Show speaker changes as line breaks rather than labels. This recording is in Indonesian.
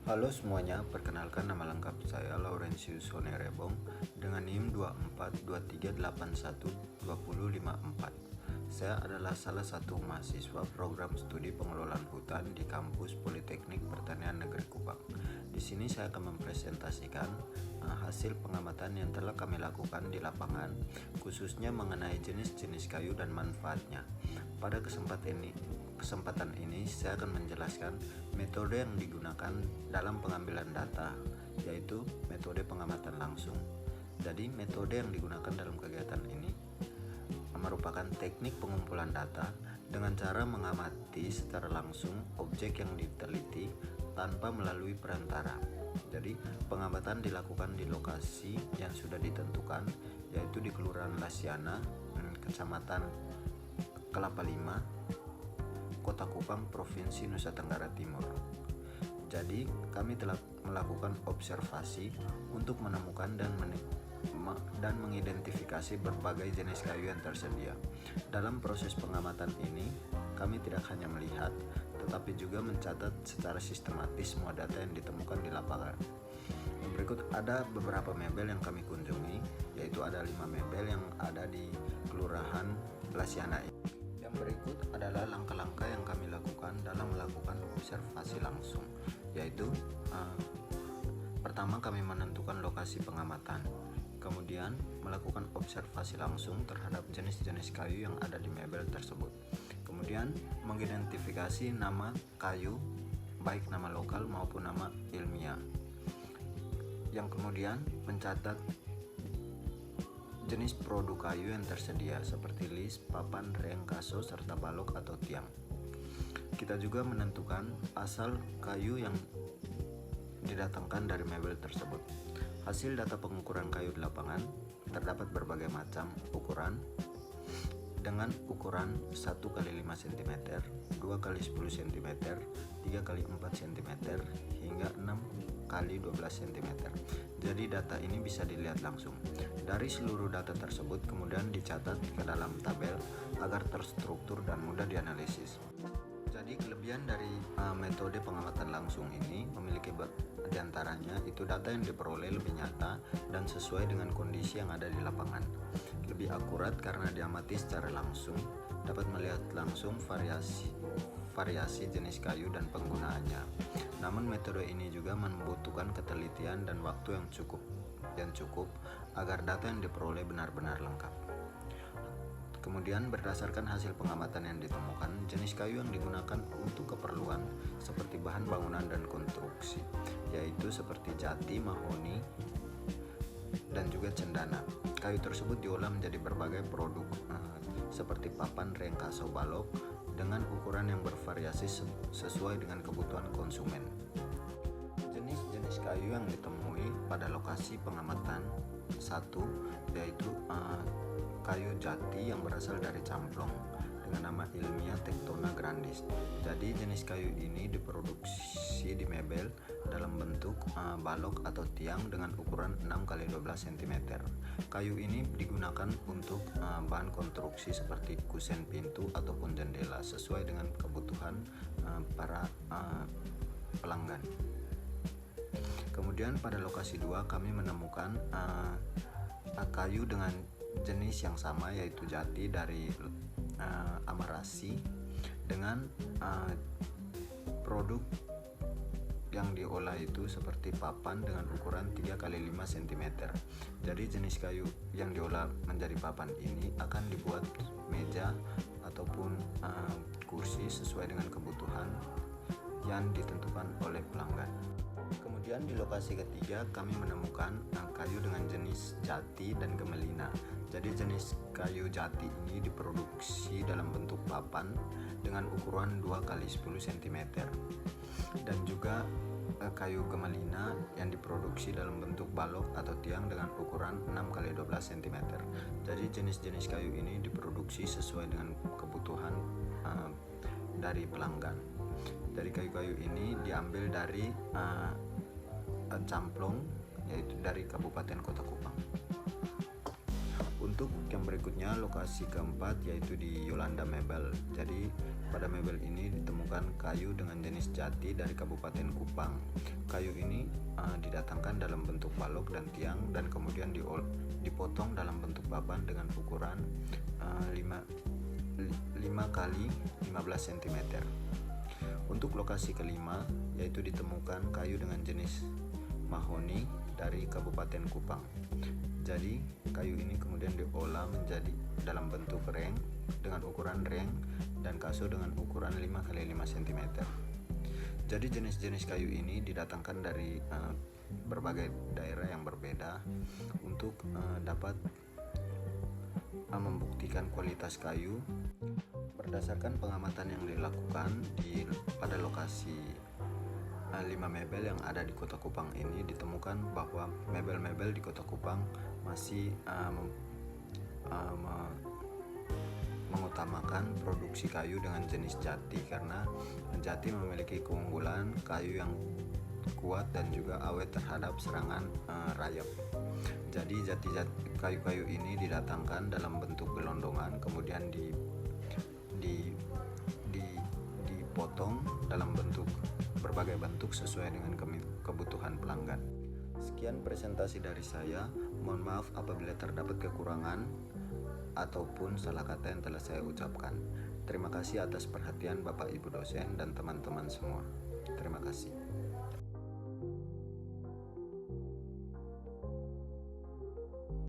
Halo semuanya, perkenalkan nama lengkap saya Laurentius Sonerebong dengan NIM 2423812054. Saya adalah salah satu mahasiswa program studi pengelolaan hutan di kampus Politeknik Pertanian Negeri Kupang. Di sini saya akan mempresentasikan hasil pengamatan yang telah kami lakukan di lapangan, khususnya mengenai jenis-jenis kayu dan manfaatnya. Pada kesempatan ini saya akan menjelaskan metode yang digunakan dalam pengambilan data, yaitu metode pengamatan langsung. Jadi metode yang digunakan dalam kegiatan ini merupakan teknik pengumpulan data dengan cara mengamati secara langsung objek yang diteliti tanpa melalui perantara. Jadi pengamatan dilakukan di lokasi yang sudah ditentukan, yaitu di Kelurahan Lasiana, Kecamatan Kelapa Lima, Kota Kupang, Provinsi Nusa Tenggara Timur. Jadi kami telah melakukan observasi untuk menemukan dan mengidentifikasi berbagai jenis kayu yang tersedia. Dalam proses pengamatan ini, kami tidak hanya melihat, tetapi juga mencatat secara sistematis semua data yang ditemukan di lapangan. Berikut ada beberapa mebel yang kami kunjungi, yaitu ada 5 mebel yang ada di Kelurahan Lasiana ini. Yang berikut adalah langkah-langkah yang kami lakukan dalam melakukan observasi langsung, yaitu pertama kami menentukan lokasi pengamatan, kemudian melakukan observasi langsung terhadap jenis-jenis kayu yang ada di mebel tersebut, kemudian mengidentifikasi nama kayu, baik nama lokal maupun nama ilmiah, yang kemudian mencatat jenis produk kayu yang tersedia seperti lis, papan, reng, kaso, serta balok atau tiang. Kita juga menentukan asal kayu yang didatangkan dari mebel tersebut. Hasil data pengukuran kayu di lapangan terdapat berbagai macam ukuran dengan ukuran 1 x 5 cm, 2 x 10 cm, 3 x 4 cm, hingga 6 x 12 cm. Jadi data ini bisa dilihat langsung. Dari seluruh data tersebut kemudian dicatat ke dalam tabel agar terstruktur dan mudah dianalisis. Jadi kelebihan dari metode pengamatan langsung ini memiliki diantaranya itu data yang diperoleh lebih nyata dan sesuai dengan kondisi yang ada di lapangan. Lebih akurat karena diamati secara langsung, dapat melihat langsung variasi jenis kayu dan penggunaannya. Namun metode ini juga membutuhkan ketelitian dan waktu yang cukup agar data yang diperoleh benar-benar lengkap. Kemudian berdasarkan hasil pengamatan yang ditemukan, jenis kayu yang digunakan untuk keperluan seperti bahan bangunan dan konstruksi, yaitu seperti jati, mahoni, dan juga cendana. Kayu tersebut diolah menjadi berbagai produk seperti papan, reng, kaso, balok dengan ukuran yang bervariasi sesuai dengan kebutuhan konsumen. Jenis-jenis kayu yang ditemui pada lokasi pengamatan satu yaitu kayu jati yang berasal dari camplong dengan nama ilmiah Tectona grandis. Jadi jenis kayu ini diproduksi di mebel dalam bentuk balok atau tiang dengan ukuran 6 x 12 cm. Kayu ini digunakan untuk bahan konstruksi seperti kusen pintu ataupun jendela sesuai dengan kebutuhan para pelanggan. Kemudian pada lokasi 2 kami menemukan kayu dengan jenis yang sama yaitu jati dari Amarasi dengan produk yang diolah itu seperti papan dengan ukuran 3 x 5 cm. Jadi jenis kayu yang diolah menjadi papan ini akan dibuat meja ataupun kursi sesuai dengan kebutuhan yang ditentukan oleh pelanggan. Kemudian di lokasi ketiga kami menemukan kayu dengan jenis jati dan gemelina. Jadi jenis kayu jati ini diproduksi dalam bentuk papan dengan ukuran 2 x 10 cm. Dan juga kayu gemelina yang diproduksi dalam bentuk balok atau tiang dengan ukuran 6 x 12 cm. Jadi jenis-jenis kayu ini diproduksi sesuai dengan kebutuhan dari pelanggan. Dari kayu-kayu ini diambil dari camplong, yaitu dari Kabupaten Kota Kupang. Untuk yang berikutnya, lokasi keempat yaitu di Yolanda Mebel. Jadi pada mebel ini ditemukan kayu dengan jenis jati dari Kabupaten Kupang. Kayu ini didatangkan dalam bentuk balok dan tiang dan kemudian dipotong dalam bentuk papan dengan ukuran 5 kali 15 cm. Untuk lokasi kelima yaitu ditemukan kayu dengan jenis mahoni dari Kabupaten Kupang. Jadi kayu ini kemudian diolah menjadi dalam bentuk reng dengan ukuran reng dan kaso dengan ukuran 5 kali 5 cm. Jadi jenis-jenis kayu ini didatangkan dari berbagai daerah yang berbeda untuk dapat membuktikan kualitas kayu berdasarkan pengamatan yang dilakukan pada lokasi 5 mebel yang ada di Kota Kupang ini. Ditemukan bahwa mebel-mebel di Kota Kupang masih mengutamakan produksi kayu dengan jenis jati karena jati memiliki keunggulan kayu yang kuat dan juga awet terhadap serangan rayap. Jadi kayu-kayu ini didatangkan dalam bentuk gelondongan kemudian dipotong dalam berbagai bentuk sesuai dengan kebutuhan pelanggan. Sekian presentasi dari saya. Mohon maaf apabila terdapat kekurangan ataupun salah kata yang telah saya ucapkan. Terima kasih atas perhatian Bapak Ibu dosen dan teman-teman semua. Terima kasih.